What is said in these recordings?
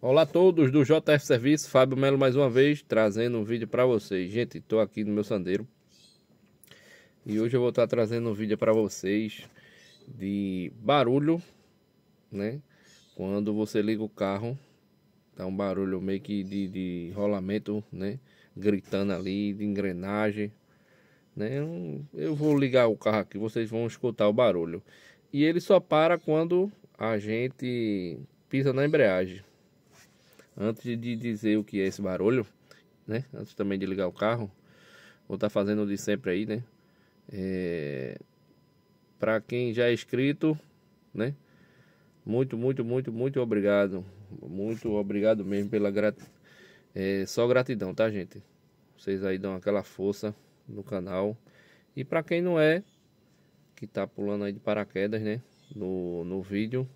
Olá a todos do JF Serviço, Fábio Melo mais uma vez, trazendo um vídeo para vocês. Gente, estou aqui no meu sandeiro e hoje eu vou estar trazendo um vídeo para vocês de barulho, né? Quando você liga o carro, tá um barulho meio que de rolamento, né? Gritando ali, de engrenagem, né? Eu vou ligar o carro aqui, vocês vão escutar o barulho. E ele só para quando a gente pisa na embreagem. Antes de dizer o que é esse barulho, né? Antes também de ligar o carro, vou estar fazendo o de sempre aí, né? Para quem já é inscrito, né? Muito obrigado. Muito obrigado mesmo pela só gratidão, tá, gente? Vocês aí dão aquela força no canal. E para quem não é, que tá pulando aí de paraquedas, né? No vídeo,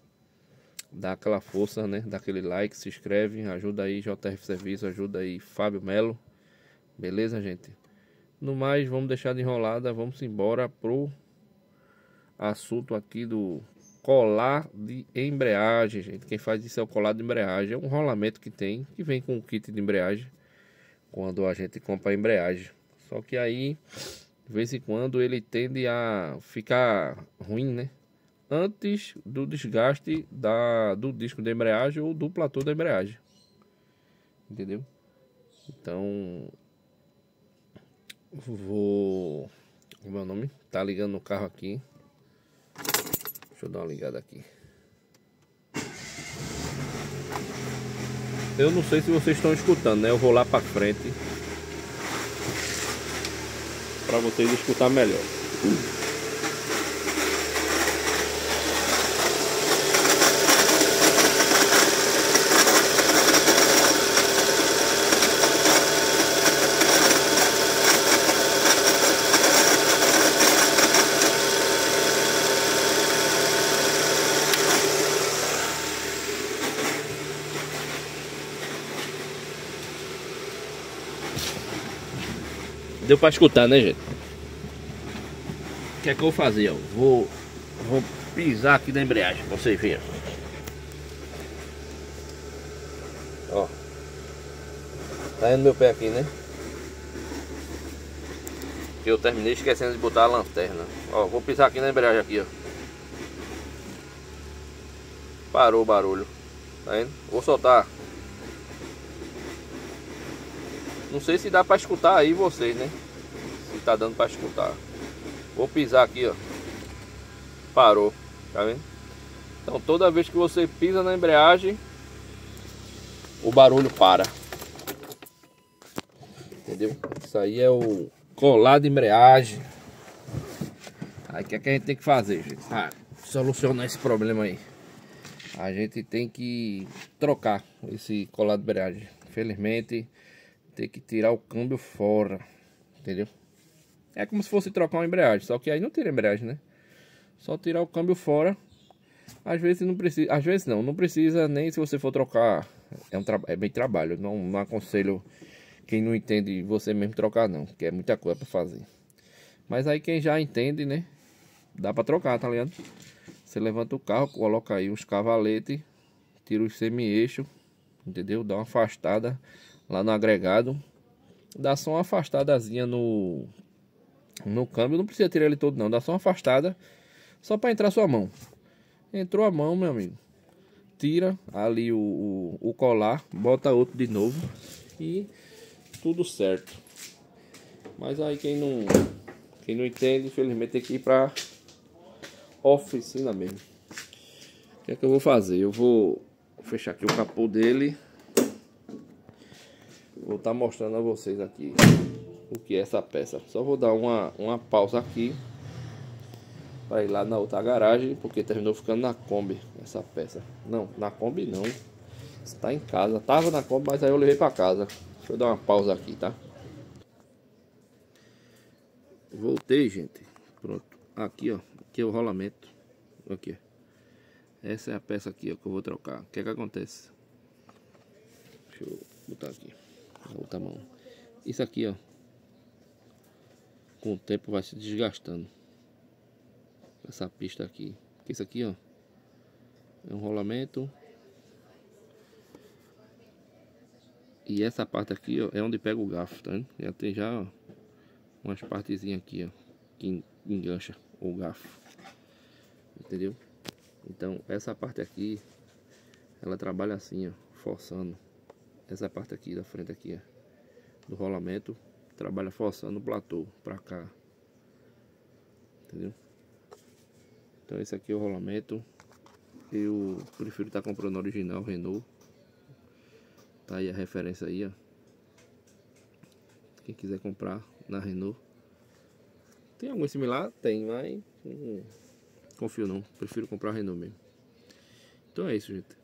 dá aquela força, né? Dá aquele like, se inscreve, ajuda aí JF Serviço, ajuda aí Fábio Melo. Beleza, gente? No mais, vamos deixar de enrolada, vamos embora pro assunto aqui do colar de embreagem, gente. Quem faz isso é o colar de embreagem, é um rolamento que tem, que vem com o kit de embreagem quando a gente compra a embreagem. Só que aí, de vez em quando, ele tende a ficar ruim, né? Antes do desgaste do disco de embreagem ou do platô da embreagem, entendeu? Então vou, o meu nome tá ligando no carro aqui. Deixa eu dar uma ligada aqui. Eu não sei se vocês estão escutando, né? Eu vou lá para frente para vocês escutar melhor. Deu pra escutar, né, gente? O que é que eu vou fazer? Eu vou pisar aqui na embreagem pra vocês verem. Ó. Tá indo meu pé aqui, né? Eu terminei esquecendo de botar a lanterna. Ó, vou pisar aqui na embreagem aqui, ó. Parou o barulho. Tá vendo? Vou soltar. Não sei se dá pra escutar aí vocês, né? Se tá dando pra escutar. Vou pisar aqui, ó. Parou. Tá vendo? Então toda vez que você pisa na embreagem, o barulho para. Entendeu? Isso aí é o colar de embreagem. Aí o que é que a gente tem que fazer, gente? Solucionar esse problema aí. A gente tem que trocar esse colar de embreagem. Infelizmente, tem que tirar o câmbio fora, entendeu? É como se fosse trocar uma embreagem, só que aí não tira a embreagem, né? Só tirar o câmbio fora. Às vezes não precisa, às vezes não precisa nem se você for trocar. É bem trabalho, não aconselho quem não entende você mesmo trocar não, que é muita coisa para fazer. Mas aí quem já entende, né? Dá para trocar, tá ligado? Você levanta o carro, coloca aí uns cavaletes, tira os semi-eixos, entendeu? Dá uma afastada lá no agregado, dá só uma afastadazinha no câmbio, não precisa tirar ele todo não, dá só uma afastada, só para entrar sua mão. Entrou a mão, meu amigo, tira ali o colar, bota outro de novo e tudo certo. Mas aí quem não entende, infelizmente tem que ir para oficina mesmo. O que é que eu vou fazer? Eu vou fechar aqui o capô dele. Vou estar mostrando a vocês aqui o que é essa peça. Só vou dar uma pausa aqui para ir lá na outra garagem, porque terminou ficando na Kombi essa peça. Não, na Kombi não. Está em casa. Tava na Kombi, mas aí eu levei para casa. Deixa eu dar uma pausa aqui, tá? Voltei, gente. Pronto. Aqui, ó. Aqui é o rolamento. Aqui. Essa é a peça aqui, ó, que eu vou trocar. O que é que acontece? Deixa eu botar aqui. Outra mão. Isso aqui, ó, com o tempo vai se desgastando. Essa pista aqui. Isso aqui, ó, é um rolamento E essa parte aqui, ó, é onde pega o garfo, tá vendo? Já tem já umas partezinhas aqui, ó, que engancha o garfo, entendeu? Então essa parte aqui, ela trabalha assim, ó, forçando. Essa parte aqui da frente aqui, ó, do rolamento, trabalha forçando o platô pra cá, entendeu? Então esse aqui é o rolamento. Eu prefiro estar comprando original Renault. Tá aí a referência aí, ó. Quem quiser comprar na Renault. Tem algum similar? Tem, mas confio não. Prefiro comprar a Renault mesmo. Então é isso, gente.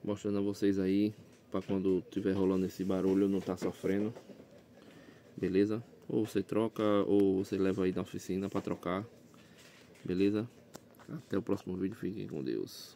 Mostrando a vocês aí, para quando tiver rolando esse barulho não tá sofrendo. Beleza? Ou você troca, ou você leva aí na oficina para trocar. Beleza? Até o próximo vídeo. Fiquem com Deus.